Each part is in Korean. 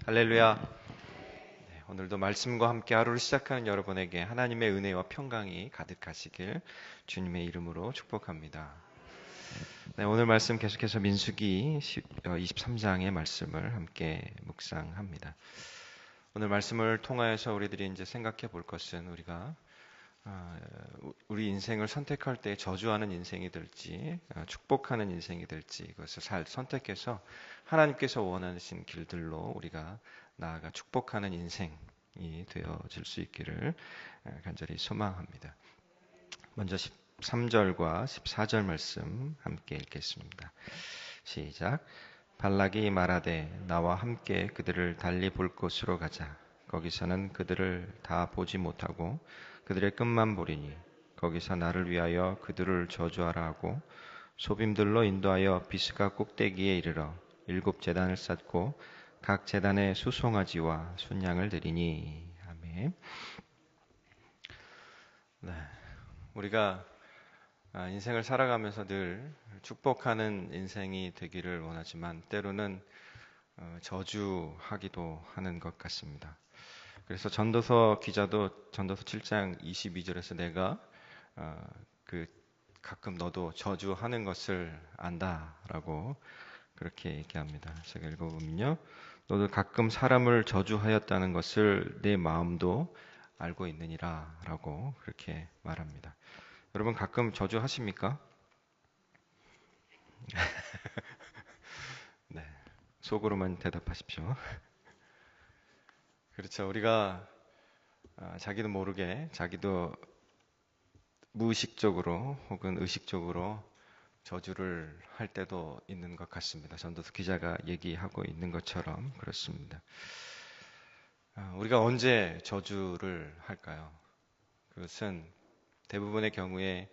할렐루야. 네, 오늘도 말씀과 함께 하루를 시작하는 여러분에게 하나님의 은혜와 평강이 가득하시길 주님의 이름으로 축복합니다. 네, 오늘 말씀 계속해서 민수기 23장의 말씀을 함께 묵상합니다. 오늘 말씀을 통하여서 우리들이 이제 생각해 볼 것은 우리 인생을 선택할 때 저주하는 인생이 될지 축복하는 인생이 될지 이것을 잘 선택해서 하나님께서 원하신 길들로 우리가 나아가 축복하는 인생이 되어질 수 있기를 간절히 소망합니다. 먼저 13절과 14절 말씀 함께 읽겠습니다. 시작. 발락이 말하되 나와 함께 그들을 달리 볼 곳으로 가자. 거기서는 그들을 다 보지 못하고 그들의 끝만 보리니 거기서 나를 위하여 그들을 저주하라 하고 소빔들로 인도하여 비스가 꼭대기에 이르러 7제단을 쌓고 각 제단에 수송아지와 순양을 드리니. 아멘. 네, 우리가 인생을 살아가면서 늘 축복하는 인생이 되기를 원하지만 때로는 저주하기도 하는 것 같습니다. 그래서 전도서 기자도 전도서 7장 22절에서 내가 가끔 너도 저주하는 것을 안다라고 그렇게 얘기합니다. 제가 읽어보면요. 너도 가끔 사람을 저주하였다는 것을 내 마음도 알고 있느니라 라고 그렇게 말합니다. 여러분 가끔 저주하십니까? 네, 속으로만 대답하십시오. 그렇죠. 우리가 자기도 모르게 자기도 무의식적으로 혹은 의식적으로 저주를 할 때도 있는 것 같습니다. 전도서 기자가 얘기하고 있는 것처럼 그렇습니다. 우리가 언제 저주를 할까요? 그것은 대부분의 경우에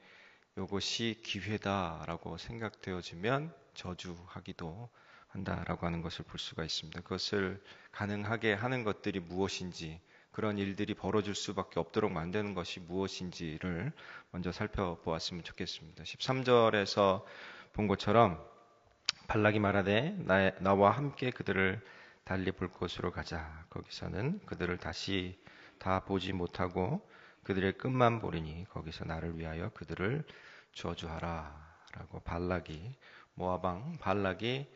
이것이 기회다라고 생각되어지면 저주하기도 한다라고 하는 것을 볼 수가 있습니다. 그것을 가능하게 하는 것들이 무엇인지, 그런 일들이 벌어질 수밖에 없도록 만드는 것이 무엇인지를 먼저 살펴보았으면 좋겠습니다. 13절에서 본 것처럼 발락이 말하되 나와 함께 그들을 달리 볼 곳으로 가자. 거기서는 그들을 다시 다 보지 못하고 그들의 끝만 보리니 거기서 나를 위하여 그들을 저주하라 라고 모압 왕 발락이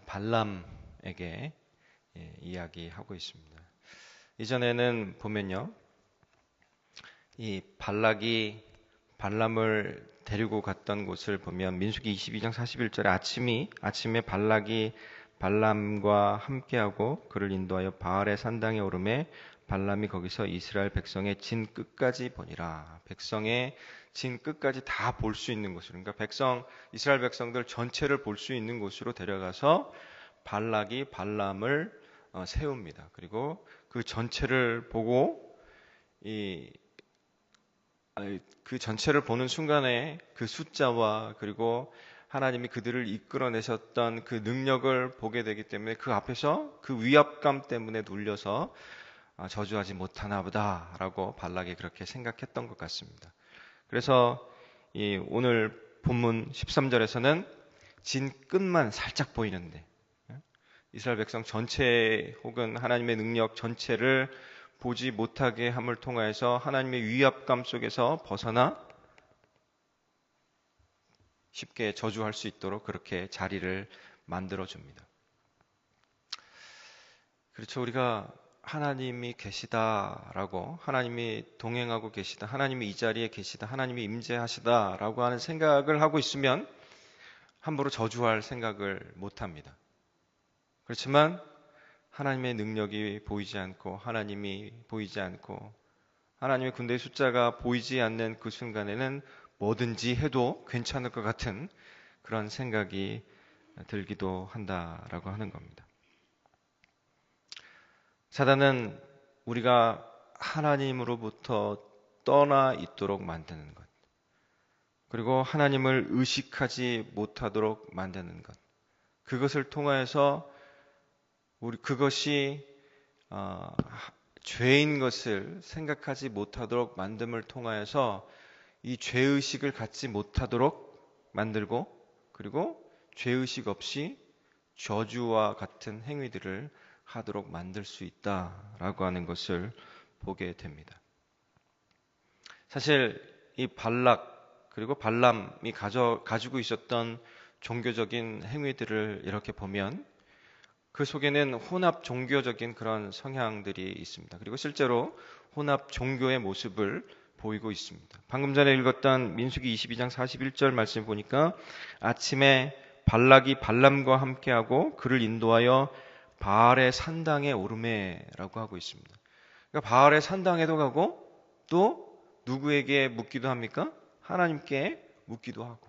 발람에게 이야기하고 있습니다. 이전에는 보면요, 이 발락이 발람을 데리고 갔던 곳을 보면 민수기 22장 41절에 아침에 발락이 발람과 함께하고 그를 인도하여 바알의 산당에 오르매 발람이 거기서 이스라엘 백성의 진 끝까지 보니라. 백성의 진 끝까지 다 볼 수 있는 곳으로, 그러니까 이스라엘 백성들 전체를 볼 수 있는 곳으로 데려가서 발락이 발람을 세웁니다. 그리고 그 전체를 보고 그 전체를 보는 순간에 그 숫자와 그리고 하나님이 그들을 이끌어내셨던 그 능력을 보게 되기 때문에 그 앞에서 그 위압감 때문에 눌려서 저주하지 못하나 보다라고 발락이 그렇게 생각했던 것 같습니다. 그래서 오늘 본문 13절에서는 진 끝만 살짝 보이는데 이스라엘 백성 전체 혹은 하나님의 능력 전체를 보지 못하게 함을 통하여서 하나님의 위압감 속에서 벗어나 쉽게 저주할 수 있도록 그렇게 자리를 만들어 줍니다. 그렇죠. 우리가 하나님이 계시다라고, 하나님이 동행하고 계시다, 하나님이 이 자리에 계시다, 하나님이 임재하시다라고 하는 생각을 하고 있으면 함부로 저주할 생각을 못 합니다. 그렇지만 하나님의 능력이 보이지 않고 하나님이 보이지 않고 하나님의 군대의 숫자가 보이지 않는 그 순간에는 뭐든지 해도 괜찮을 것 같은 그런 생각이 들기도 한다라고 하는 겁니다. 사단은 우리가 하나님으로부터 떠나 있도록 만드는 것, 그리고 하나님을 의식하지 못하도록 만드는 것, 그것을 통하여서 그것이 죄인 것을 생각하지 못하도록 만듦을 통하여서 이 죄의식을 갖지 못하도록 만들고, 그리고 죄의식 없이 저주와 같은 행위들을 하도록 만들 수 있다라고 하는 것을 보게 됩니다. 사실 이 발락 그리고 발람이 가지고 있었던 종교적인 행위들을 이렇게 보면 그 속에는 혼합 종교적인 그런 성향들이 있습니다. 그리고 실제로 혼합 종교의 모습을 보이고 있습니다. 방금 전에 읽었던 민수기 22장 41절 말씀 보니까 아침에 발락이 발람과 함께하고 그를 인도하여 바알의 산당에 오르매라고 하고 있습니다. 그러니까 바알의 산당에도 가고 또 누구에게 묻기도 합니까? 하나님께 묻기도 하고.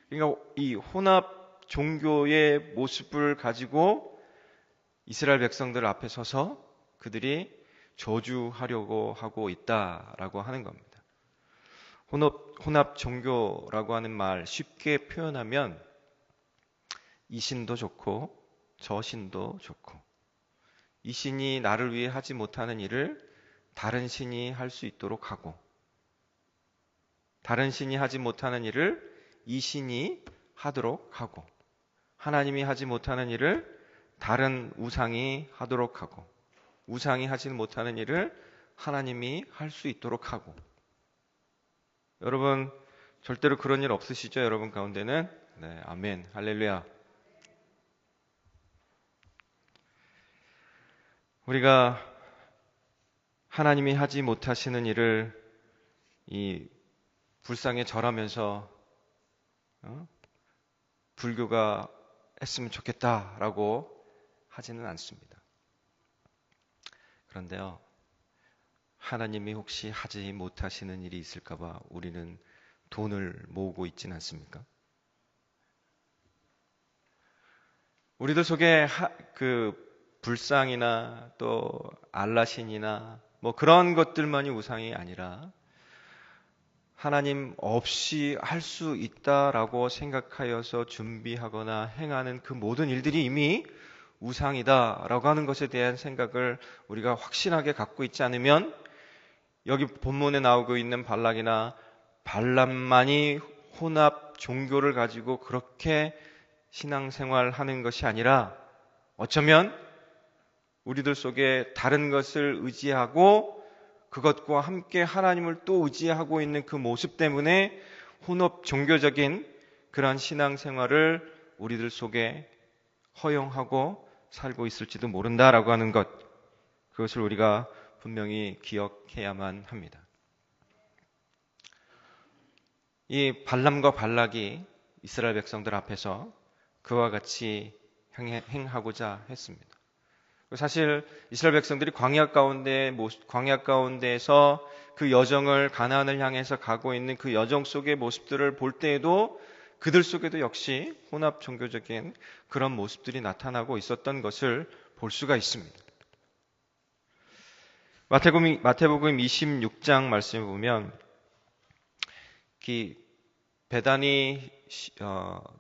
그러니까 이 혼합 종교의 모습을 가지고 이스라엘 백성들 앞에 서서 그들이 저주하려고 하고 있다라고 하는 겁니다. 혼합 종교라고 하는 말 쉽게 표현하면 이 신도 좋고 저 신도 좋고 이 신이 나를 위해 하지 못하는 일을 다른 신이 할 수 있도록 하고 다른 신이 하지 못하는 일을 이 신이 하도록 하고 하나님이 하지 못하는 일을 다른 우상이 하도록 하고 우상이 하지 못하는 일을 하나님이 할 수 있도록 하고 여러분 절대로 그런 일 없으시죠? 여러분 가운데는? 네, 아멘, 할렐루야. 우리가 하나님이 하지 못하시는 일을 이 불상에 절하면서 불교가 했으면 좋겠다라고 하지는 않습니다. 그런데요, 하나님이 혹시 하지 못하시는 일이 있을까봐 우리는 돈을 모으고 있지는 않습니까? 우리들 속에 그 불상이나 또 알라신이나 뭐 그런 것들만이 우상이 아니라 하나님 없이 할 수 있다라고 생각하여서 준비하거나 행하는 그 모든 일들이 이미 우상이다라고 하는 것에 대한 생각을 우리가 확실하게 갖고 있지 않으면 여기 본문에 나오고 있는 발락이나 발람만이 혼합 종교를 가지고 그렇게 신앙생활하는 것이 아니라 어쩌면 우리들 속에 다른 것을 의지하고 그것과 함께 하나님을 또 의지하고 있는 그 모습 때문에 혼합 종교적인 그러한 신앙생활을 우리들 속에 허용하고 살고 있을지도 모른다라고 하는 것, 그것을 우리가 분명히 기억해야만 합니다. 이 발람과 발락이 이스라엘 백성들 앞에서 그와 같이 행하고자 했습니다. 사실 이스라엘 백성들이 광야 가운데에서 그 여정을 가나안을 향해서 가고 있는 그 여정 속의 모습들을 볼 때에도 그들 속에도 역시 혼합 종교적인 그런 모습들이 나타나고 있었던 것을 볼 수가 있습니다. 마태복음 26장 말씀을 보면 베다니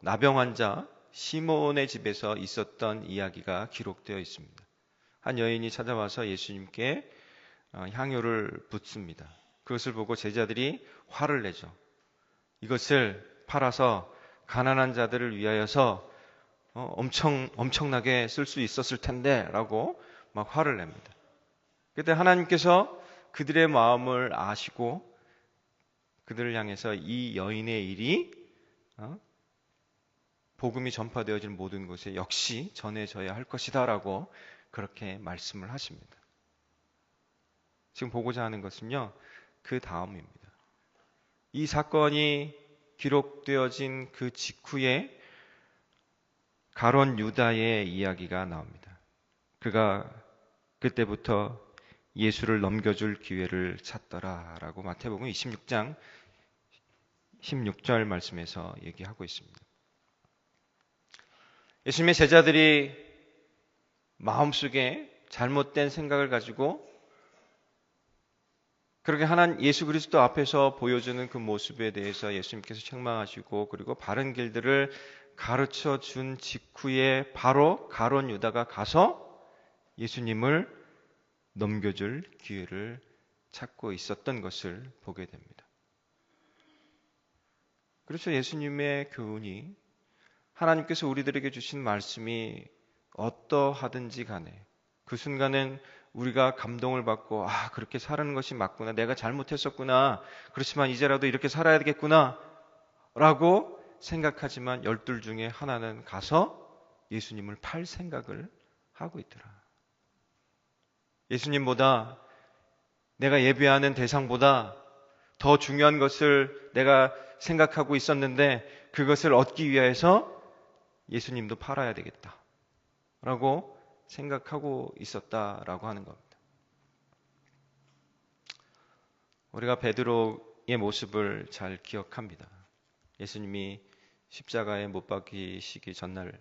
나병 환자 시몬의 집에서 있었던 이야기가 기록되어 있습니다. 한 여인이 찾아와서 예수님께 향유를 붓습니다. 그것을 보고 제자들이 화를 내죠. 이것을 팔아서 가난한 자들을 위하여서 엄청나게 쓸 수 있었을 텐데 라고 막 화를 냅니다. 그때 하나님께서 그들의 마음을 아시고 그들을 향해서 이 여인의 일이 복음이 전파되어질 모든 곳에 역시 전해져야 할 것이다 라고 그렇게 말씀을 하십니다. 지금 보고자 하는 것은요, 그 다음입니다. 이 사건이 기록되어진 그 직후에 가룟 유다의 이야기가 나옵니다. 그가 그때부터 예수를 넘겨줄 기회를 찾더라라고 마태복음 26장 16절 말씀에서 얘기하고 있습니다. 예수님의 제자들이 마음속에 잘못된 생각을 가지고 그렇게 예수 그리스도 앞에서 보여주는 그 모습에 대해서 예수님께서 책망하시고 그리고 바른 길들을 가르쳐 준 직후에 바로 가룟 유다가 가서 예수님을 넘겨줄 기회를 찾고 있었던 것을 보게 됩니다. 그렇죠. 예수님의 교훈이 하나님께서 우리들에게 주신 말씀이 어떠하든지 간에 그 순간은 우리가 감동을 받고 그렇게 사는 것이 맞구나. 내가 잘못했었구나. 그렇지만 이제라도 이렇게 살아야 되겠구나. 라고 생각하지만 12 중에 하나는 가서 예수님을 팔 생각을 하고 있더라. 예수님보다 내가 예배하는 대상보다 더 중요한 것을 내가 생각하고 있었는데 그것을 얻기 위해서 예수님도 팔아야 되겠다. 라고 생각하고 있었다라고 하는 겁니다. 우리가 베드로의 모습을 잘 기억합니다. 예수님이 십자가에 못 박히시기 전날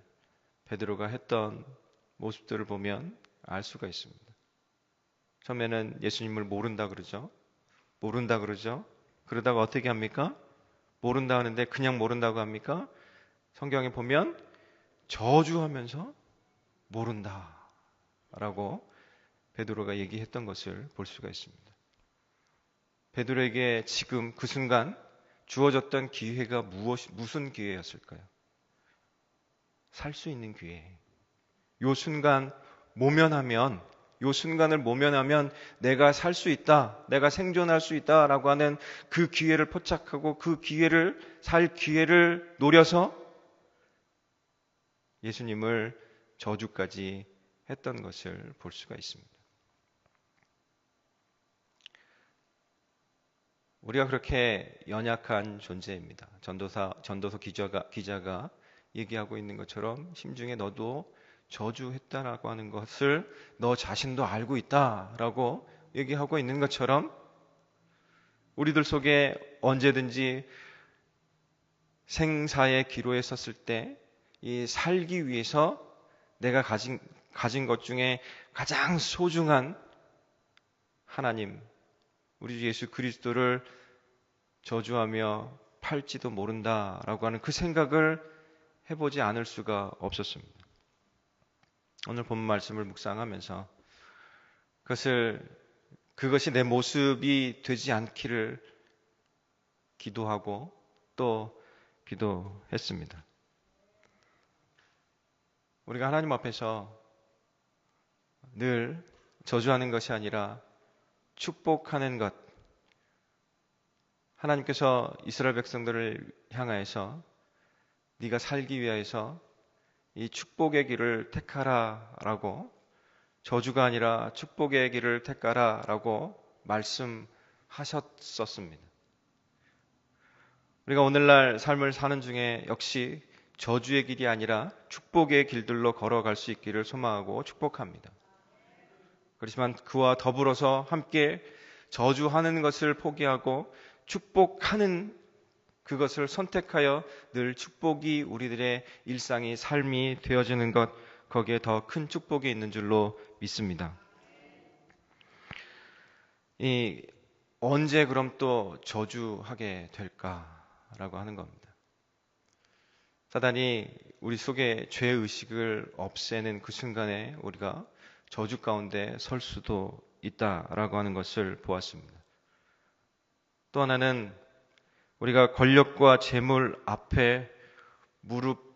베드로가 했던 모습들을 보면 알 수가 있습니다. 처음에는 예수님을 모른다 그러죠. 모른다 그러죠. 그러다가 어떻게 합니까? 모른다 하는데 그냥 모른다고 합니까? 성경에 보면 저주하면서 모른다 라고 베드로가 얘기했던 것을 볼 수가 있습니다. 베드로에게 지금 그 순간 주어졌던 기회가 무슨 기회였을까요? 살 수 있는 기회. 요 순간을 모면하면 내가 살 수 있다, 내가 생존할 수 있다라고 하는 그 기회를 포착하고 그 기회를 살 기회를 노려서 예수님을 저주까지 했던 것을 볼 수가 있습니다. 우리가 그렇게 연약한 존재입니다. 전도서 기자가 얘기하고 있는 것처럼 심중에 너도 저주했다라고 하는 것을 너 자신도 알고 있다라고 얘기하고 있는 것처럼 우리들 속에 언제든지 생사의 기로에 섰을 때 이 살기 위해서 내가 가진 것 중에 가장 소중한 하나님, 우리 주 예수 그리스도를 저주하며 팔지도 모른다라고 하는 그 생각을 해보지 않을 수가 없었습니다. 오늘 본 말씀을 묵상하면서 그것이 내 모습이 되지 않기를 기도하고 또 기도했습니다. 우리가 하나님 앞에서 늘 저주하는 것이 아니라 축복하는 것. 하나님께서 이스라엘 백성들을 향하여서 네가 살기 위하여서 이 축복의 길을 택하라 라고, 저주가 아니라 축복의 길을 택하라 라고 말씀하셨었습니다. 우리가 오늘날 삶을 사는 중에 역시 저주의 길이 아니라 축복의 길들로 걸어갈 수 있기를 소망하고 축복합니다. 그렇지만 그와 더불어서 함께 저주하는 것을 포기하고 축복하는 그것을 선택하여 늘 축복이 우리들의 일상이 삶이 되어지는 것, 거기에 더 큰 축복이 있는 줄로 믿습니다. 언제 그럼 또 저주하게 될까라고 하는 겁니다. 사단이 우리 속에 죄의식을 없애는 그 순간에 우리가 저주 가운데 설 수도 있다라고 하는 것을 보았습니다. 또 하나는 우리가 권력과 재물 앞에 무릎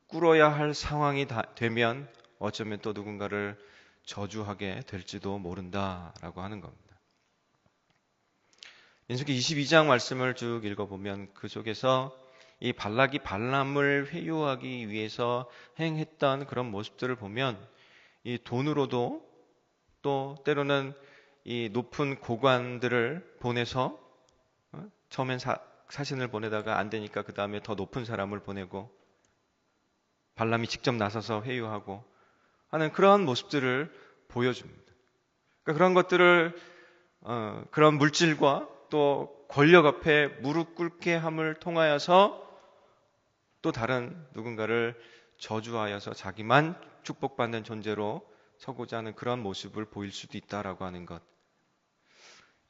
꿇어야 할 상황이 되면 어쩌면 또 누군가를 저주하게 될지도 모른다라고 하는 겁니다. 민수기 22장 말씀을 쭉 읽어보면 그 속에서 이 발락이 발람을 회유하기 위해서 행했던 그런 모습들을 보면 이 돈으로도 또 때로는 이 높은 고관들을 보내서 처음엔 사신을 보내다가 안 되니까 그 다음에 더 높은 사람을 보내고 발람이 직접 나서서 회유하고 하는 그러한 모습들을 보여줍니다. 그러니까 그런 것들을 그런 물질과 또 권력 앞에 무릎 꿇게 함을 통하여서 또 다른 누군가를 저주하여서 자기만 축복받는 존재로 서고자 하는 그런 모습을 보일 수도 있다라고 하는 것.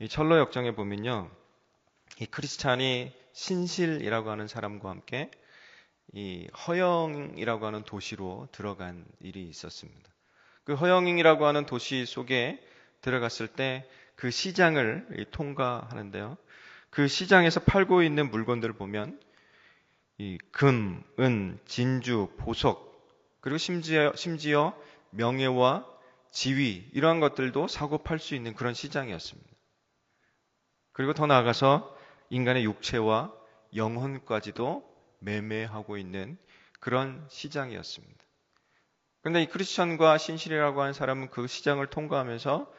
이 철로 역정에 보면요, 이 크리스찬이 신실이라고 하는 사람과 함께 이 허영이라고 하는 도시로 들어간 일이 있었습니다. 그 허영이라고 하는 도시 속에 들어갔을 때 그 시장을 통과하는데요. 그 시장에서 팔고 있는 물건들을 보면 이 금, 은, 진주, 보석 그리고 심지어 명예와 지위 이러한 것들도 사고 팔 수 있는 그런 시장이었습니다. 그리고 더 나아가서 인간의 육체와 영혼까지도 매매하고 있는 그런 시장이었습니다. 그런데 이 크리스천과 신실이라고 하는 사람은 그 시장을 통과하면서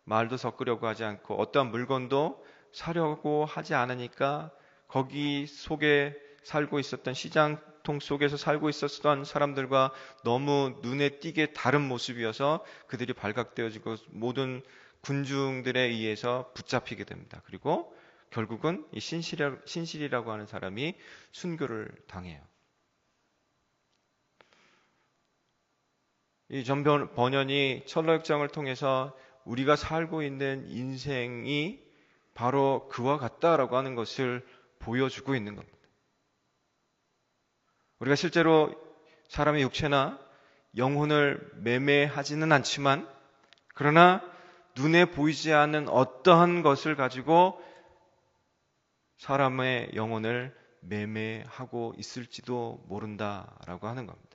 말도 섞으려고 하지 않고 어떠한 물건도 사려고 하지 않으니까 거기 속에 살고 있었던 시장통 속에서 살고 있었던 사람들과 너무 눈에 띄게 다른 모습이어서 그들이 발각되어지고 모든 군중들에 의해서 붙잡히게 됩니다. 그리고 결국은 이 신실이라고 하는 사람이 순교를 당해요. 이 존 버년이 철로역정을 통해서 우리가 살고 있는 인생이 바로 그와 같다라고 하는 것을 보여주고 있는 겁니다. 우리가 실제로 사람의 육체나 영혼을 매매하지는 않지만 그러나 눈에 보이지 않는 어떠한 것을 가지고 사람의 영혼을 매매하고 있을지도 모른다라고 하는 겁니다.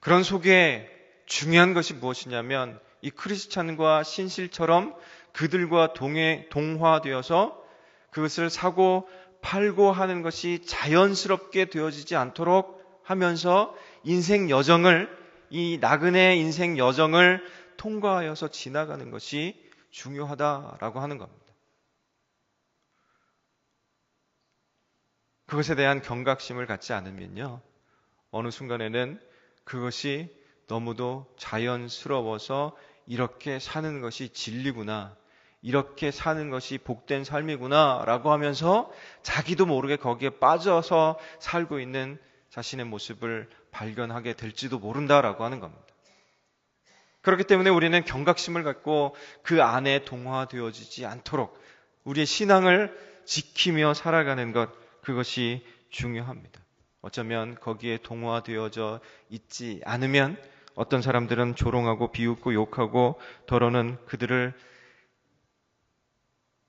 그런 속에 중요한 것이 무엇이냐면 이 크리스찬과 신실처럼 그들과 동화되어서 그것을 사고 팔고 하는 것이 자연스럽게 되어지지 않도록 하면서 이 나그네 인생 여정을 통과하여서 지나가는 것이 중요하다라고 하는 겁니다. 그것에 대한 경각심을 갖지 않으면요, 어느 순간에는 그것이 너무도 자연스러워서 이렇게 사는 것이 진리구나, 이렇게 사는 것이 복된 삶이구나 라고 하면서 자기도 모르게 거기에 빠져서 살고 있는 자신의 모습을 발견하게 될지도 모른다라고 하는 겁니다. 그렇기 때문에 우리는 경각심을 갖고 그 안에 동화되어지지 않도록 우리의 신앙을 지키며 살아가는 것, 그것이 중요합니다. 어쩌면 거기에 동화되어져 있지 않으면 어떤 사람들은 조롱하고 비웃고 욕하고 더러는 그들을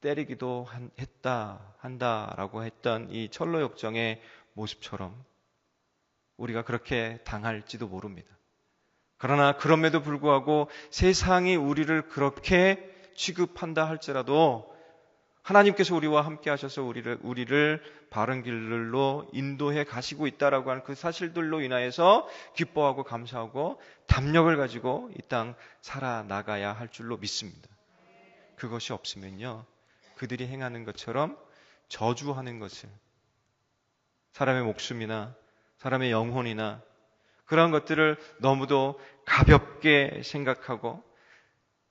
때리기도 한다라고 했던 이 철로역정의 모습처럼 우리가 그렇게 당할지도 모릅니다. 그러나 그럼에도 불구하고 세상이 우리를 그렇게 취급한다 할지라도 하나님께서 우리와 함께 하셔서 우리를 바른 길로 인도해 가시고 있다라고 하는 그 사실들로 인하여서 기뻐하고 감사하고 담력을 가지고 이 땅 살아나가야 할 줄로 믿습니다. 그것이 없으면요, 그들이 행하는 것처럼 저주하는 것을 사람의 목숨이나 사람의 영혼이나 그런 것들을 너무도 가볍게 생각하고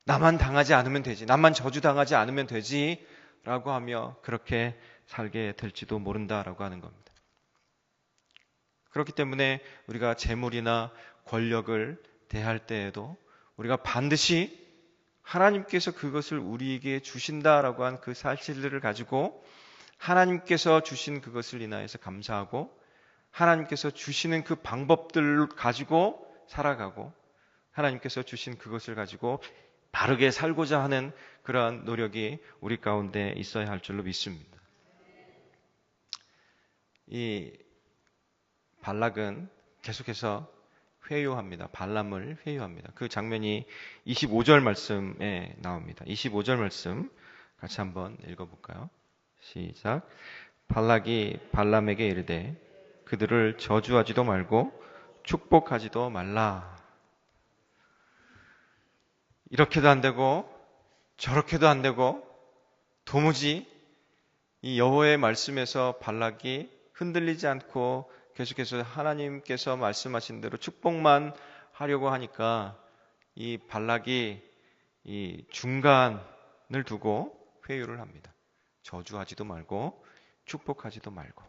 나만 당하지 않으면 되지, 나만 저주당하지 않으면 되지 라고 하며 그렇게 살게 될지도 모른다라고 하는 겁니다. 그렇기 때문에 우리가 재물이나 권력을 대할 때에도 우리가 반드시 하나님께서 그것을 우리에게 주신다라고 한 그 사실들을 가지고 하나님께서 주신 그것을 인하여서 감사하고 하나님께서 주시는 그 방법들을 가지고 살아가고 하나님께서 주신 그것을 가지고 바르게 살고자 하는 그러한 노력이 우리 가운데 있어야 할 줄로 믿습니다. 이 발락은 계속해서 회유합니다. 발람을 회유합니다. 그 장면이 25절 말씀에 나옵니다. 25절 말씀 같이 한번 읽어볼까요? 시작. 발락이 발람에게 이르되 그들을 저주하지도 말고 축복하지도 말라. 이렇게도 안 되고 저렇게도 안 되고 도무지 이 여호와의 말씀에서 발락이 흔들리지 않고 계속해서 하나님께서 말씀하신 대로 축복만 하려고 하니까 이 발락이 이 중간을 두고 회유를 합니다. 저주하지도 말고 축복하지도 말고.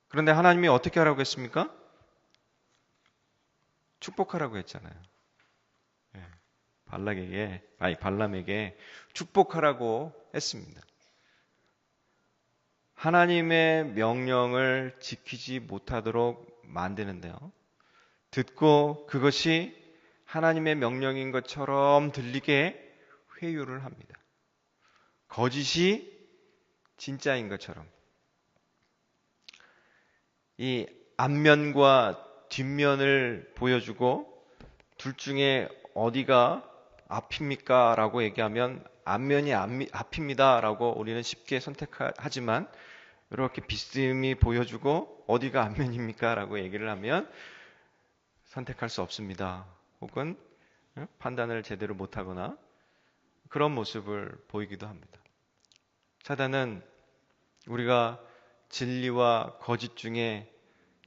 그런데 하나님이 어떻게 하라고 했습니까? 축복하라고 했잖아요. 발람에게 축복하라고 했습니다. 하나님의 명령을 지키지 못하도록 만드는데요. 듣고 그것이 하나님의 명령인 것처럼 들리게 회유를 합니다. 거짓이 진짜인 것처럼. 이 앞면과 뒷면을 보여주고 둘 중에 어디가 앞입니까? 라고 얘기하면 앞면이 앞입니다. 라고 우리는 쉽게 선택하지만 이렇게 비스듬히 보여주고 어디가 앞면입니까? 라고 얘기를 하면 선택할 수 없습니다. 혹은 판단을 제대로 못하거나 그런 모습을 보이기도 합니다. 사단은 우리가 진리와 거짓 중에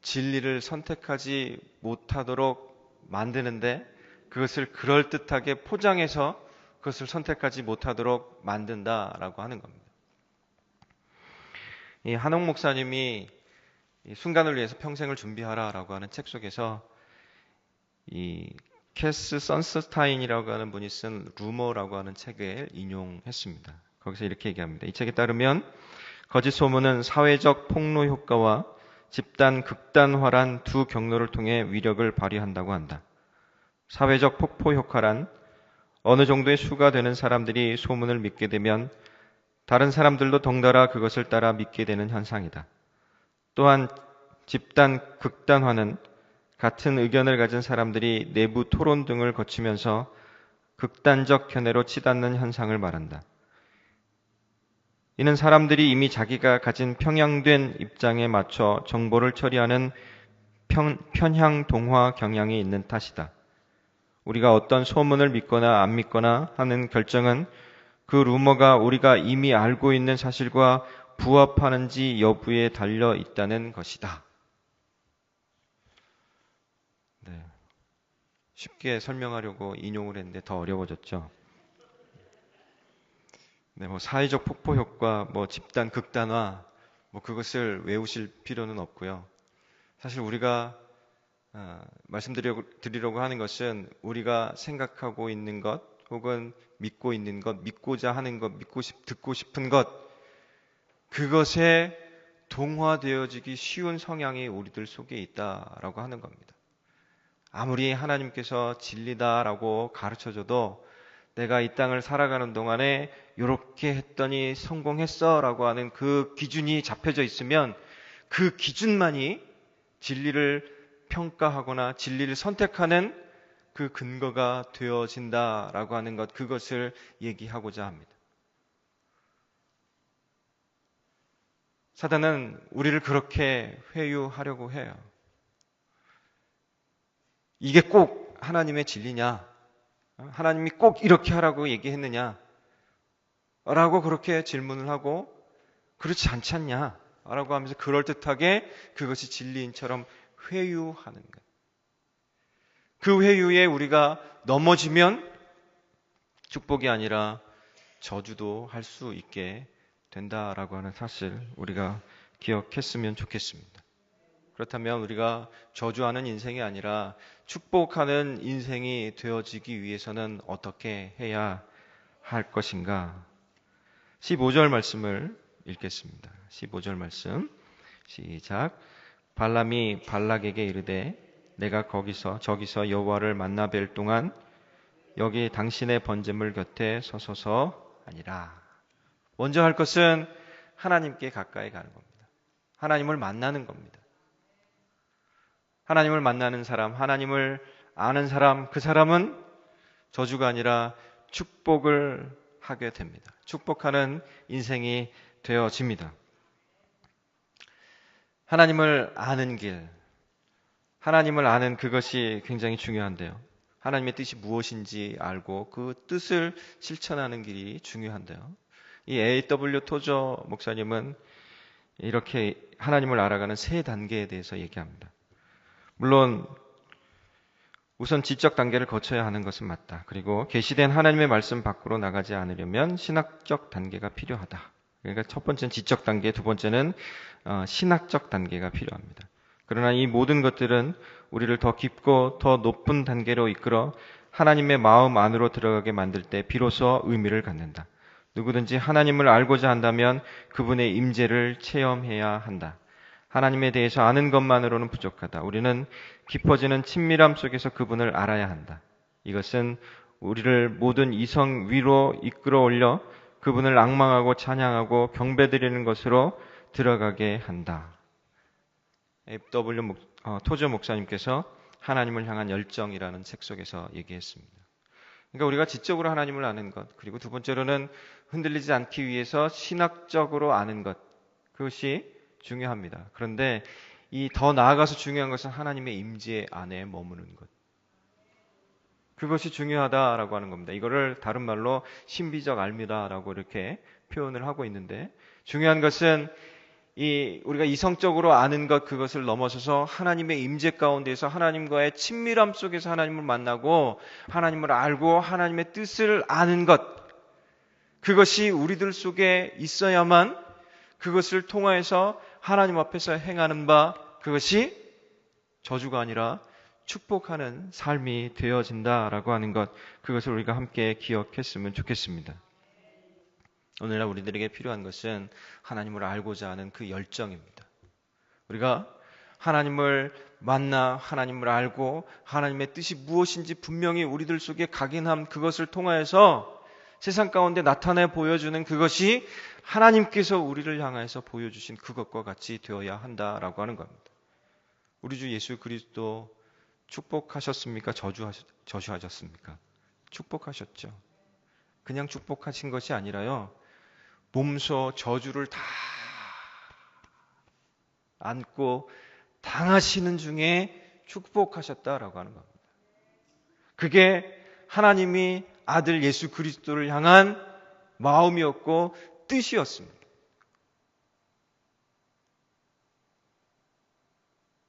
진리를 선택하지 못하도록 만드는데 그것을 그럴듯하게 포장해서 그것을 선택하지 못하도록 만든다라고 하는 겁니다. 이 한옥 목사님이 이 순간을 위해서 평생을 준비하라라고 하는 책 속에서 이 캐스 선스타인이라고 하는 분이 쓴 루머라고 하는 책을 인용했습니다. 거기서 이렇게 얘기합니다. 이 책에 따르면 거짓 소문은 사회적 폭로 효과와 집단 극단화란 두 경로를 통해 위력을 발휘한다고 한다. 사회적 폭포 효과란 어느 정도의 수가 되는 사람들이 소문을 믿게 되면 다른 사람들도 덩달아 그것을 따라 믿게 되는 현상이다. 또한 집단 극단화는 같은 의견을 가진 사람들이 내부 토론 등을 거치면서 극단적 견해로 치닫는 현상을 말한다. 이는 사람들이 이미 자기가 가진 편향된 입장에 맞춰 정보를 처리하는 편향 동화 경향이 있는 탓이다. 우리가 어떤 소문을 믿거나 안 믿거나 하는 결정은 그 루머가 우리가 이미 알고 있는 사실과 부합하는지 여부에 달려 있다는 것이다. 네. 쉽게 설명하려고 인용을 했는데 더 어려워졌죠. 네, 사회적 폭포 효과, 집단 극단화, 그것을 외우실 필요는 없고요. 사실 우리가 말씀드리려고 하는 것은 우리가 생각하고 있는 것, 혹은 믿고 있는 것, 믿고자 하는 것, 듣고 싶은 것, 그것에 동화되어지기 쉬운 성향이 우리들 속에 있다라고 하는 겁니다. 아무리 하나님께서 진리다라고 가르쳐줘도 내가 이 땅을 살아가는 동안에 이렇게 했더니 성공했어 라고 하는 그 기준이 잡혀져 있으면 그 기준만이 진리를 평가하거나 진리를 선택하는 그 근거가 되어진다라고 하는 것, 그것을 얘기하고자 합니다. 사단은 우리를 그렇게 회유하려고 해요. 이게 꼭 하나님의 진리냐? 하나님이 꼭 이렇게 하라고 얘기했느냐? 라고 그렇게 질문을 하고 그렇지 않지 않냐? 라고 하면서 그럴듯하게 그것이 진리인처럼 회유하는 것. 그 회유에 우리가 넘어지면 축복이 아니라 저주도 할 수 있게 된다라고 하는 사실 우리가 기억했으면 좋겠습니다. 그렇다면 우리가 저주하는 인생이 아니라 축복하는 인생이 되어지기 위해서는 어떻게 해야 할 것인가? 15절 말씀을 읽겠습니다. 15절 말씀 시작. 발람이 발락에게 이르되 내가 저기서 여호와를 만나 뵐 동안 여기 당신의 번제물 곁에 서소서 아니라. 먼저 할 것은 하나님께 가까이 가는 겁니다. 하나님을 만나는 겁니다. 하나님을 만나는 사람, 하나님을 아는 사람, 그 사람은 저주가 아니라 축복을 하게 됩니다. 축복하는 인생이 되어집니다. 하나님을 아는 길, 하나님을 아는 그것이 굉장히 중요한데요. 하나님의 뜻이 무엇인지 알고 그 뜻을 실천하는 길이 중요한데요. 이 A.W. 토저 목사님은 이렇게 하나님을 알아가는 세 단계에 대해서 얘기합니다. 물론 우선 지적 단계를 거쳐야 하는 것은 맞다. 그리고 계시된 하나님의 말씀 밖으로 나가지 않으려면 신학적 단계가 필요하다. 그러니까 첫 번째는 지적 단계, 두 번째는 신학적 단계가 필요합니다. 그러나 이 모든 것들은 우리를 더 깊고 더 높은 단계로 이끌어 하나님의 마음 안으로 들어가게 만들 때 비로소 의미를 갖는다. 누구든지 하나님을 알고자 한다면 그분의 임재를 체험해야 한다. 하나님에 대해서 아는 것만으로는 부족하다. 우리는 깊어지는 친밀함 속에서 그분을 알아야 한다. 이것은 우리를 모든 이성 위로 이끌어 올려 그분을 앙망하고 찬양하고 경배드리는 것으로 들어가게 한다. F.W. 토저 목사님께서 하나님을 향한 열정이라는 책 속에서 얘기했습니다. 그러니까 우리가 지적으로 하나님을 아는 것, 그리고 두 번째로는 흔들리지 않기 위해서 신학적으로 아는 것, 그것이 중요합니다. 그런데 이 더 나아가서 중요한 것은 하나님의 임재 안에 머무는 것. 그것이 중요하다라고 하는 겁니다. 이거를 다른 말로 신비적 알미다라고 이렇게 표현을 하고 있는데, 중요한 것은 우리가 이성적으로 아는 것, 그것을 넘어서서 하나님의 임재 가운데서 하나님과의 친밀함 속에서 하나님을 만나고 하나님을 알고 하나님의 뜻을 아는 것, 그것이 우리들 속에 있어야만 그것을 통하여서 하나님 앞에서 행하는 바, 그것이 저주가 아니라 축복하는 삶이 되어진다라고 하는 것, 그것을 우리가 함께 기억했으면 좋겠습니다. 오늘날 우리들에게 필요한 것은 하나님을 알고자 하는 그 열정입니다. 우리가 하나님을 만나 하나님을 알고 하나님의 뜻이 무엇인지 분명히 우리들 속에 각인함, 그것을 통하여서 세상 가운데 나타내 보여주는 그것이 하나님께서 우리를 향해서 보여주신 그것과 같이 되어야 한다라고 하는 겁니다. 우리 주 예수 그리스도 축복하셨습니까? 저주하셨습니까? 축복하셨죠. 그냥 축복하신 것이 아니라요, 몸소 저주를 다 안고 당하시는 중에 축복하셨다라고 하는 겁니다. 그게 하나님이 아들 예수 그리스도를 향한 마음이었고 뜻이었습니다.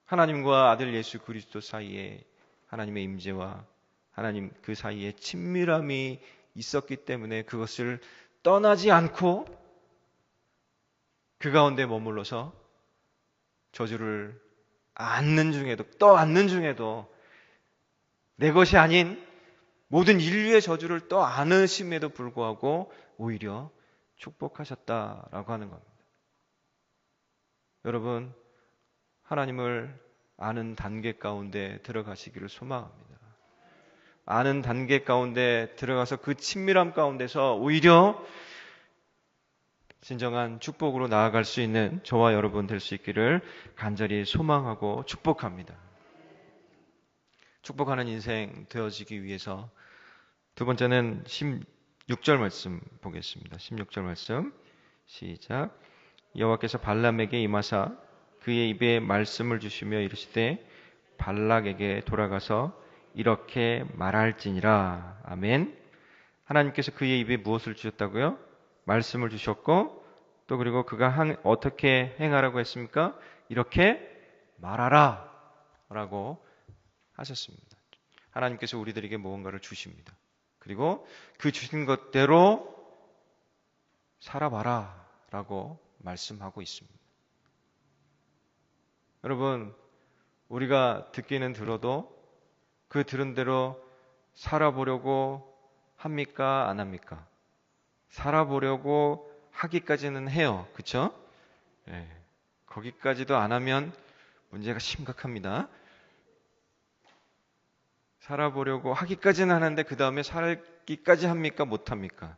하나님과 아들 예수 그리스도 사이에 하나님의 임재와 하나님 그 사이에 친밀함이 있었기 때문에 그것을 떠나지 않고 그 가운데 머물러서 저주를 떠안는 중에도 내 것이 아닌 모든 인류의 저주를 떠안으심에도 불구하고 오히려 축복하셨다라고 하는 겁니다. 여러분, 하나님을 아는 단계 가운데 들어가시기를 소망합니다. 아는 단계 가운데 들어가서 그 친밀함 가운데서 오히려 진정한 축복으로 나아갈 수 있는 저와 여러분 될 수 있기를 간절히 소망하고 축복합니다. 축복하는 인생 되어지기 위해서 두 번째는 16절 말씀 보겠습니다. 16절 말씀 시작. 여호와께서 발람에게 임하사 그의 입에 말씀을 주시며 이르시되 발락에게 돌아가서 이렇게 말할지니라. 아멘. 하나님께서 그의 입에 무엇을 주셨다고요? 말씀을 주셨고, 또 그리고 그가 어떻게 행하라고 했습니까? 이렇게 말하라 라고 하셨습니다. 하나님께서 우리들에게 무언가를 주십니다. 그리고 그 주신 것대로 살아봐라 라고 말씀하고 있습니다. 여러분, 우리가 듣기는 들어도 그 들은 대로 살아보려고 합니까? 안 합니까? 살아보려고 하기까지는 해요. 그렇죠? 네. 거기까지도 안 하면 문제가 심각합니다. 살아보려고 하기까지는 하는데 그 다음에 살기까지 합니까? 못 합니까?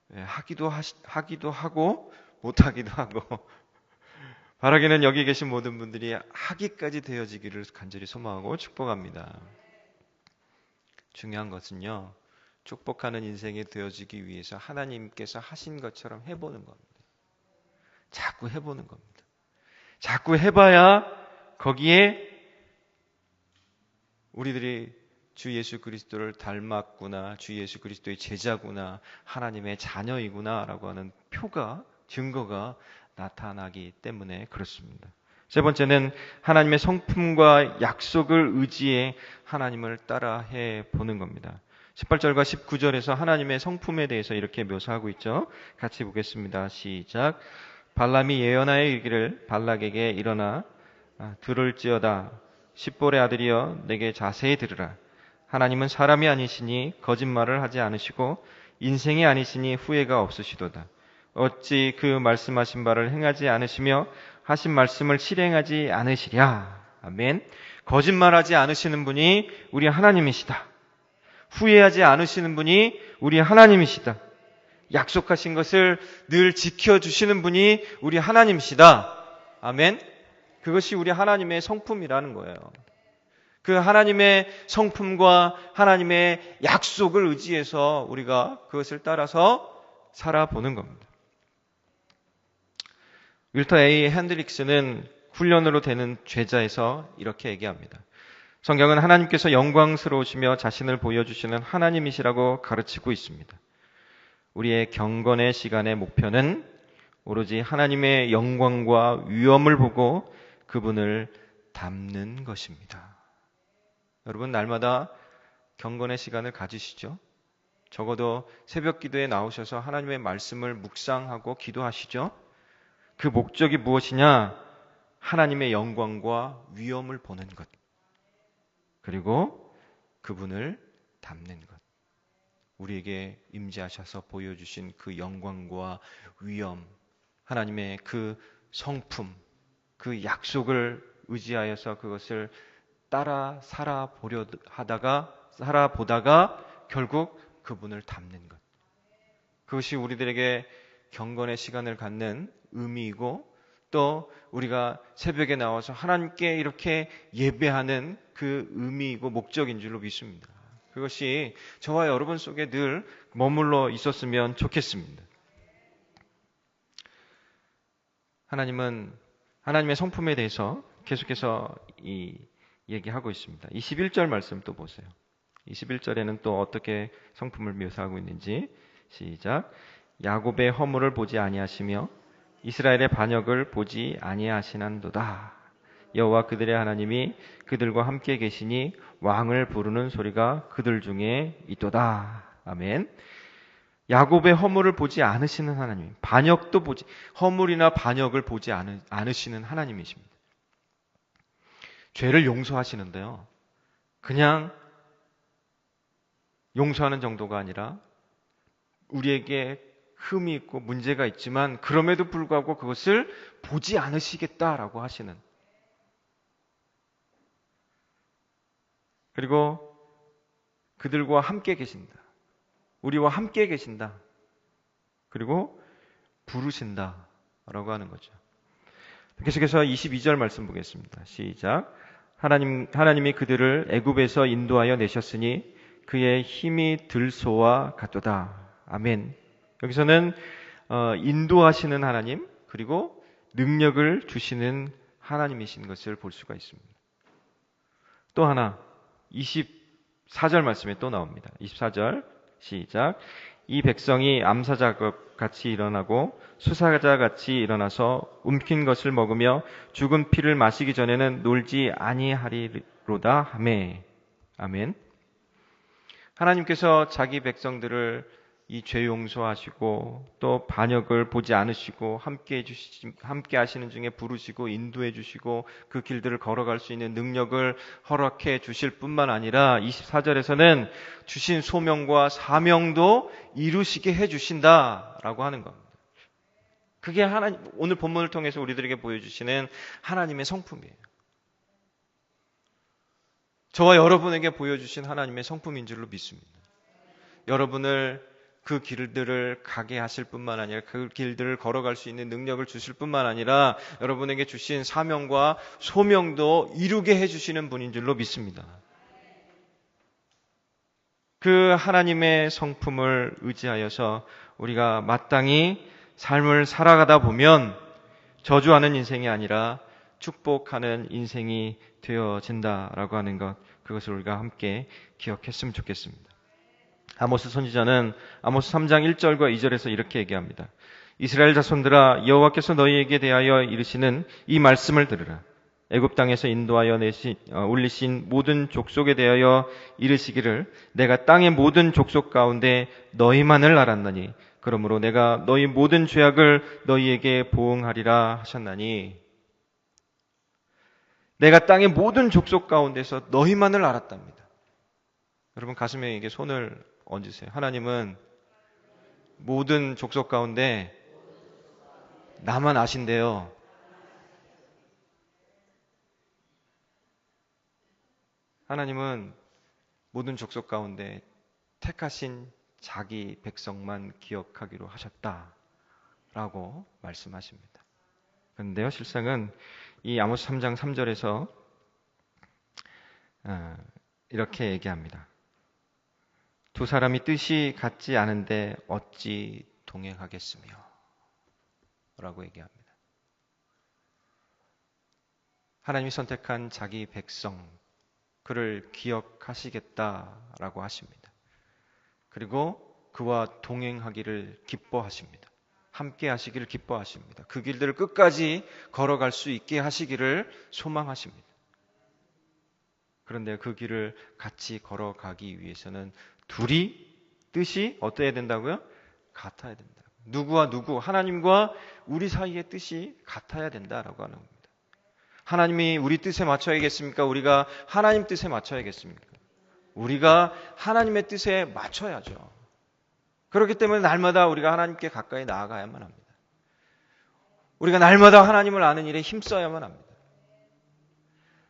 네. 하기도 하고 못 하기도 하고 바라기는 여기 계신 모든 분들이 하기까지 되어지기를 간절히 소망하고 축복합니다. 중요한 것은요, 축복하는 인생이 되어지기 위해서 하나님께서 하신 것처럼 해보는 겁니다. 자꾸 해보는 겁니다. 자꾸 해봐야 거기에 우리들이 주 예수 그리스도를 닮았구나, 주 예수 그리스도의 제자구나, 하나님의 자녀이구나 라고 하는 표가, 증거가 나타나기 때문에 그렇습니다. 세 번째는 하나님의 성품과 약속을 의지해 하나님을 따라해 보는 겁니다. 18절과 19절에서 하나님의 성품에 대해서 이렇게 묘사하고 있죠. 같이 보겠습니다. 시작. 발람이 예언하여 이르기를 발락에게 일어나 들을지어다. 십볼의 아들이여 내게 자세히 들으라. 하나님은 사람이 아니시니 거짓말을 하지 않으시고 인생이 아니시니 후회가 없으시도다. 어찌 그 말씀하신 바를 행하지 않으시며 하신 말씀을 실행하지 않으시랴. 아멘. 거짓말하지 않으시는 분이 우리 하나님이시다. 후회하지 않으시는 분이 우리 하나님이시다. 약속하신 것을 늘 지켜주시는 분이 우리 하나님이시다. 아멘. 그것이 우리 하나님의 성품이라는 거예요. 그 하나님의 성품과 하나님의 약속을 의지해서 우리가 그것을 따라서 살아보는 겁니다. 윌터 A. 핸드릭스는 훈련으로 되는 죄자에서 이렇게 얘기합니다. 성경은 하나님께서 영광스러우시며 자신을 보여주시는 하나님이시라고 가르치고 있습니다. 우리의 경건의 시간의 목표는 오로지 하나님의 영광과 위엄을 보고 그분을 닮는 것입니다. 여러분, 날마다 경건의 시간을 가지시죠? 적어도 새벽 기도에 나오셔서 하나님의 말씀을 묵상하고 기도하시죠? 그 목적이 무엇이냐? 하나님의 영광과 위엄을 보는 것. 그리고 그분을 닮는 것. 우리에게 임재하셔서 보여주신 그 영광과 위엄, 하나님의 그 성품, 그 약속을 의지하여서 그것을 따라 살아보다가 결국 그분을 닮는 것. 그것이 우리들에게 경건의 시간을 갖는 의미이고 또 우리가 새벽에 나와서 하나님께 이렇게 예배하는 그 의미이고 목적인 줄로 믿습니다. 그것이 저와 여러분 속에 늘 머물러 있었으면 좋겠습니다. 하나님은 하나님의 성품에 대해서 계속해서 얘기하고 있습니다. 21절 말씀 또 보세요. 21절에는 또 어떻게 성품을 묘사하고 있는지 시작. 야곱의 허물을 보지 아니하시며 이스라엘의 반역을 보지 아니하시난도다. 여호와 그들의 하나님이 그들과 함께 계시니 왕을 부르는 소리가 그들 중에 있도다. 아멘. 야곱의 허물을 보지 않으시는 하나님, 허물이나 반역을 보지 않으시는 하나님이십니다. 죄를 용서하시는데요. 그냥 용서하는 정도가 아니라 우리에게 흠이 있고 문제가 있지만 그럼에도 불구하고 그것을 보지 않으시겠다라고 하시는, 그리고 그들과 함께 계신다. 우리와 함께 계신다. 그리고 부르신다라고 하는 거죠. 계속해서 22절 말씀 보겠습니다. 시작. 하나님이 그들을 애굽에서 인도하여 내셨으니 그의 힘이 들소와 같도다. 아멘. 여기서는 인도하시는 하나님, 그리고 능력을 주시는 하나님이신 것을 볼 수가 있습니다. 또 하나 24절 말씀에 또 나옵니다. 24절 시작. 이 백성이 암사자급 같이 일어나고 수사자 같이 일어나서 움킨 것을 먹으며 죽은 피를 마시기 전에는 놀지 아니하리로다 하매. 아멘. 하나님께서 자기 백성들을 이 죄 용서하시고 또 반역을 보지 않으시고 함께 하시는 중에 부르시고 인도해 주시고 그 길들을 걸어갈 수 있는 능력을 허락해 주실 뿐만 아니라 24절에서는 주신 소명과 사명도 이루시게 해 주신다라고 하는 겁니다. 그게 오늘 본문을 통해서 우리들에게 보여주시는 하나님의 성품이에요. 저와 여러분에게 보여주신 하나님의 성품인 줄로 믿습니다. 여러분을 그 길들을 가게 하실 뿐만 아니라 그 길들을 걸어갈 수 있는 능력을 주실 뿐만 아니라 여러분에게 주신 사명과 소명도 이루게 해주시는 분인 줄로 믿습니다. 그 하나님의 성품을 의지하여서 우리가 마땅히 삶을 살아가다 보면 저주하는 인생이 아니라 축복하는 인생이 되어진다라고 하는 것, 그것을 우리가 함께 기억했으면 좋겠습니다. 아모스 선지자는 아모스 3장 1절과 2절에서 이렇게 얘기합니다. 이스라엘 자손들아, 여호와께서 너희에게 대하여 이르시는 이 말씀을 들으라. 애굽 땅에서 인도하여 올리신 모든 족속에 대하여 이르시기를 내가 땅의 모든 족속 가운데 너희만을 알았나니 그러므로 내가 너희 모든 죄악을 너희에게 보응하리라 하셨나니. 내가 땅의 모든 족속 가운데서 너희만을 알았답니다. 여러분 가슴에 이게 손을 얹으세요. 하나님은 모든 족속 가운데 나만 아신대요. 하나님은 모든 족속 가운데 택하신 자기 백성만 기억하기로 하셨다라고 말씀하십니다. 그런데요, 실상은 이 아모스 3장 3절에서 이렇게 얘기합니다. 두 사람이 뜻이 같지 않은데 어찌 동행하겠으며 라고 얘기합니다. 하나님이 선택한 자기 백성, 그를 기억하시겠다라고 하십니다. 그리고 그와 동행하기를 기뻐하십니다. 함께 하시기를 기뻐하십니다. 그 길들을 끝까지 걸어갈 수 있게 하시기를 소망하십니다. 그런데 그 길을 같이 걸어가기 위해서는 둘이 뜻이 어때야 된다고요? 같아야 된다. 누구와 누구, 하나님과 우리 사이의 뜻이 같아야 된다라고 하는 겁니다. 하나님이 우리 뜻에 맞춰야겠습니까? 우리가 하나님 뜻에 맞춰야겠습니까? 우리가 하나님의 뜻에 맞춰야죠. 그렇기 때문에 날마다 우리가 하나님께 가까이 나아가야만 합니다. 우리가 날마다 하나님을 아는 일에 힘써야만 합니다.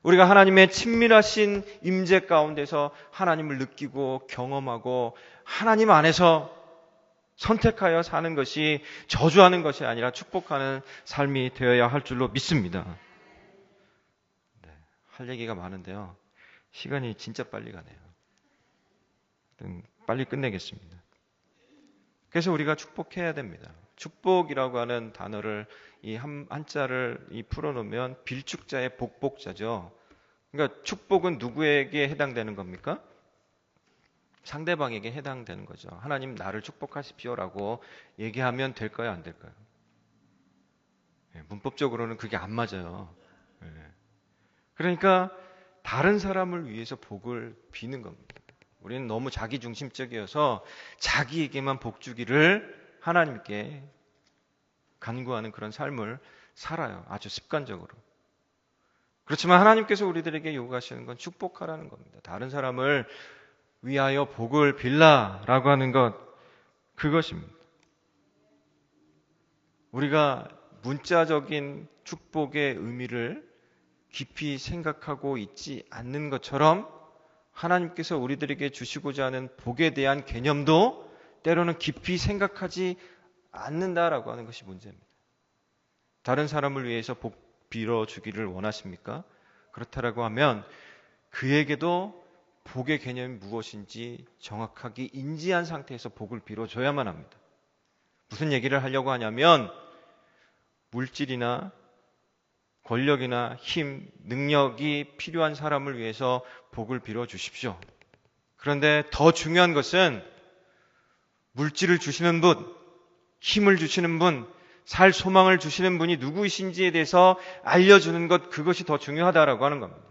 우리가 하나님의 친밀하신 임재 가운데서 하나님을 느끼고 경험하고 하나님 안에서 선택하여 사는 것이 저주하는 것이 아니라 축복하는 삶이 되어야 할 줄로 믿습니다. 네, 할 얘기가 많은데요. 시간이 진짜 빨리 가네요. 빨리 끝내겠습니다. 그래서 우리가 축복해야 됩니다. 축복이라고 하는 단어를 이 한자를 풀어놓으면 빌축자의 복복자죠. 그러니까 축복은 누구에게 해당되는 겁니까? 상대방에게 해당되는 거죠. 하나님 나를 축복하십시오라고 얘기하면 될까요? 안 될까요? 문법적으로는 그게 안 맞아요. 그러니까 다른 사람을 위해서 복을 비는 겁니다. 우리는 너무 자기중심적이어서 자기에게만 복 주기를 하나님께 간구하는 그런 삶을 살아요. 아주 습관적으로. 그렇지만 하나님께서 우리들에게 요구하시는 건 축복하라는 겁니다. 다른 사람을 위하여 복을 빌라라고 하는 것, 그것입니다. 우리가 문자적인 축복의 의미를 깊이 생각하고 있지 않는 것처럼 하나님께서 우리들에게 주시고자 하는 복에 대한 개념도 때로는 깊이 생각하지 않는다라고 하는 것이 문제입니다. 다른 사람을 위해서 복 빌어주기를 원하십니까? 그렇다라고 하면 그에게도 복의 개념이 무엇인지 정확하게 인지한 상태에서 복을 빌어줘야만 합니다. 무슨 얘기를 하려고 하냐면 물질이나 권력이나 힘, 능력이 필요한 사람을 위해서 복을 빌어주십시오. 그런데 더 중요한 것은 물질을 주시는 분, 힘을 주시는 분, 살 소망을 주시는 분이 누구이신지에 대해서 알려주는 것, 그것이 더 중요하다라고 하는 겁니다.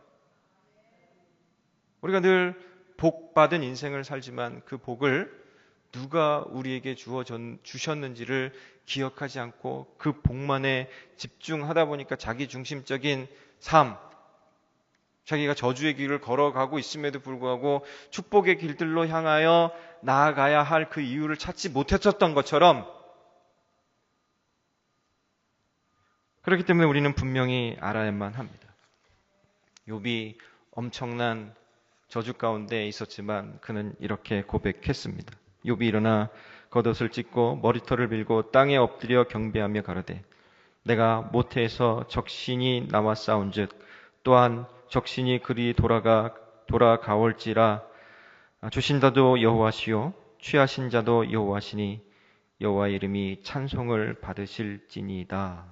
우리가 늘 복 받은 인생을 살지만 그 복을 누가 우리에게 주셨는지를 기억하지 않고 그 복만에 집중하다 보니까 자기 중심적인 삶, 자기가 저주의 길을 걸어가고 있음에도 불구하고 축복의 길들로 향하여 나아가야 할 그 이유를 찾지 못했었던 것처럼, 그렇기 때문에 우리는 분명히 알아야만 합니다. 욥이 엄청난 저주 가운데 있었지만 그는 이렇게 고백했습니다. 욥이 일어나 겉옷을 찢고 머리털을 밀고 땅에 엎드려 경배하며 가로되 내가 모태에서 적신이 나와 싸운즉 또한 적신이 그리 돌아가올지라. 주신 자도 여호와시요 취하신 자도 여호와시니 여호와의 이름이 찬송을 받으실지니이다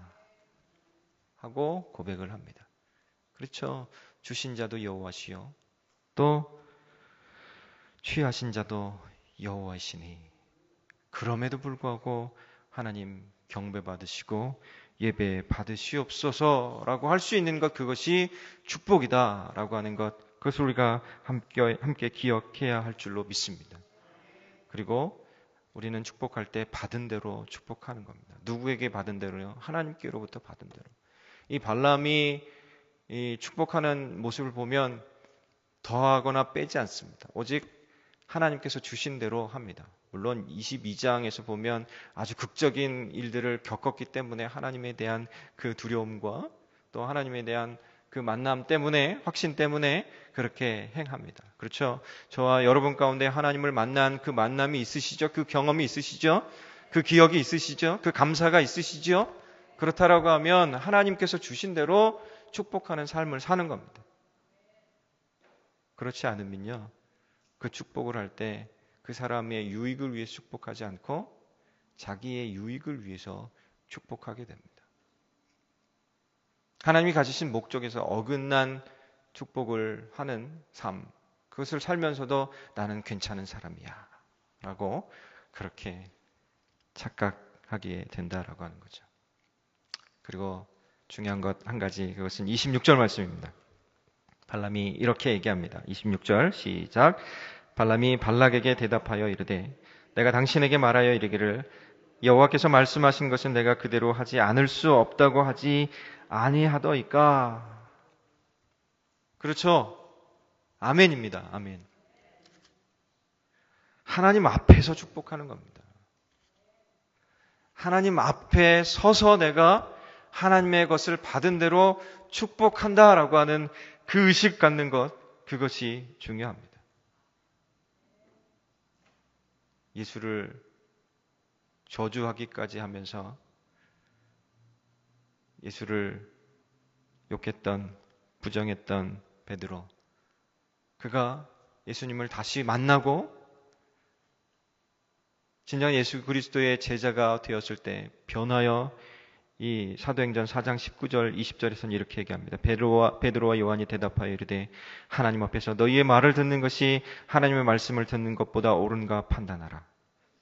하고 고백을 합니다. 그렇죠. 주신 자도 여호와시요 또 취하신 자도 여호와이시니 그럼에도 불구하고 하나님 경배 받으시고 예배 받으시옵소서라고 할 수 있는 것, 그것이 축복이다라고 하는 것, 그것을 우리가 함께 기억해야 할 줄로 믿습니다. 그리고 우리는 축복할 때 받은 대로 축복하는 겁니다. 누구에게 받은 대로요? 하나님께로부터 받은 대로. 이 발람이 이 축복하는 모습을 보면 더하거나 빼지 않습니다. 오직 하나님께서 주신 대로 합니다. 물론 22장에서 보면 아주 극적인 일들을 겪었기 때문에 하나님에 대한 그 두려움과 또 하나님에 대한 그 만남 때문에, 확신 때문에 그렇게 행합니다. 그렇죠? 저와 여러분 가운데 하나님을 만난 그 만남이 있으시죠? 그 경험이 있으시죠? 그 기억이 있으시죠? 그 감사가 있으시죠? 그렇다라고 하면 하나님께서 주신 대로 축복하는 삶을 사는 겁니다. 그렇지 않으면요, 그 축복을 할 때 그 사람의 유익을 위해서 축복하지 않고 자기의 유익을 위해서 축복하게 됩니다. 하나님이 가지신 목적에서 어긋난 축복을 하는 삶, 그것을 살면서도 나는 괜찮은 사람이야 라고 그렇게 착각하게 된다라고 하는 거죠. 그리고 중요한 것 한 가지, 그것은 26절 말씀입니다. 발람이 이렇게 얘기합니다. 26절 시작. 발람이 발락에게 대답하여 이르되 내가 당신에게 말하여 이르기를 여호와께서 말씀하신 것은 내가 그대로 하지 않을 수 없다고 하지 아니하더이까. 그렇죠? 아멘입니다. 아멘. 하나님 앞에서 축복하는 겁니다. 하나님 앞에 서서 내가 하나님의 것을 받은 대로 축복한다라고 하는 그 의식 갖는 것, 그것이 중요합니다. 예수를 저주하기까지 하면서 예수를 욕했던, 부정했던 베드로, 그가 예수님을 다시 만나고 진정 예수 그리스도의 제자가 되었을 때 변하여 이 사도행전 4장 19절 20절에서는 이렇게 얘기합니다. 베드로와 요한이 대답하여 이르되 하나님 앞에서 너희의 말을 듣는 것이 하나님의 말씀을 듣는 것보다 옳은가 판단하라.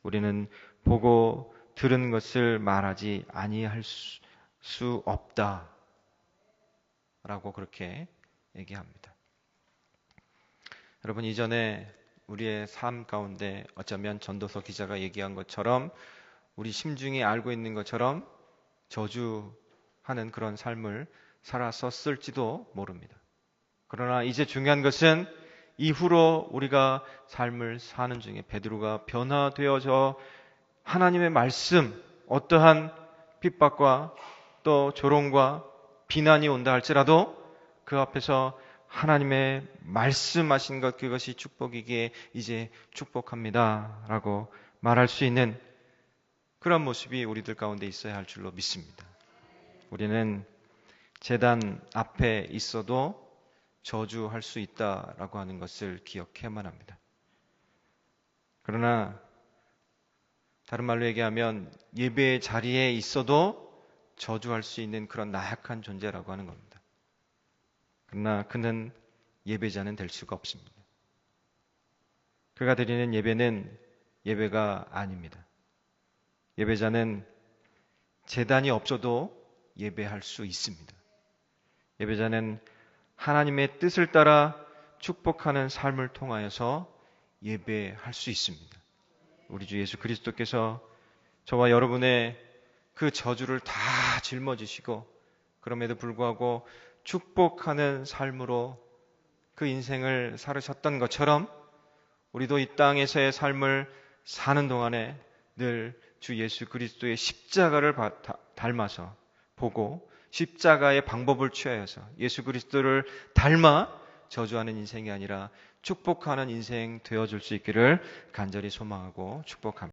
우리는 보고 들은 것을 말하지 아니할 수 없다 라고 그렇게 얘기합니다. 여러분, 이전에 우리의 삶 가운데 어쩌면 전도서 기자가 얘기한 것처럼 우리 심중에 알고 있는 것처럼 저주하는 그런 삶을 살았었을지도 모릅니다. 그러나 이제 중요한 것은 이후로 우리가 삶을 사는 중에 베드로가 변화되어져 하나님의 말씀, 어떠한 핍박과 또 조롱과 비난이 온다 할지라도 그 앞에서 하나님의 말씀하신 것, 그것이 축복이기에 이제 축복합니다 라고 말할 수 있는 그런 모습이 우리들 가운데 있어야 할 줄로 믿습니다. 우리는 제단 앞에 있어도 저주할 수 있다라고 하는 것을 기억해야만 합니다. 그러나 다른 말로 얘기하면 예배의 자리에 있어도 저주할 수 있는 그런 나약한 존재라고 하는 겁니다. 그러나 그는 예배자는 될 수가 없습니다. 그가 드리는 예배는 예배가 아닙니다. 예배자는 제단이 없어도 예배할 수 있습니다. 예배자는 하나님의 뜻을 따라 축복하는 삶을 통하여서 예배할 수 있습니다. 우리 주 예수 그리스도께서 저와 여러분의 그 저주를 다 짊어지시고 그럼에도 불구하고 축복하는 삶으로 그 인생을 살으셨던 것처럼 우리도 이 땅에서의 삶을 사는 동안에 늘 주 예수 그리스도의 십자가를 닮아서 보고 십자가의 방법을 취하여서 예수 그리스도를 닮아 저주하는 인생이 아니라 축복하는 인생 되어줄 수 있기를 간절히 소망하고 축복합니다.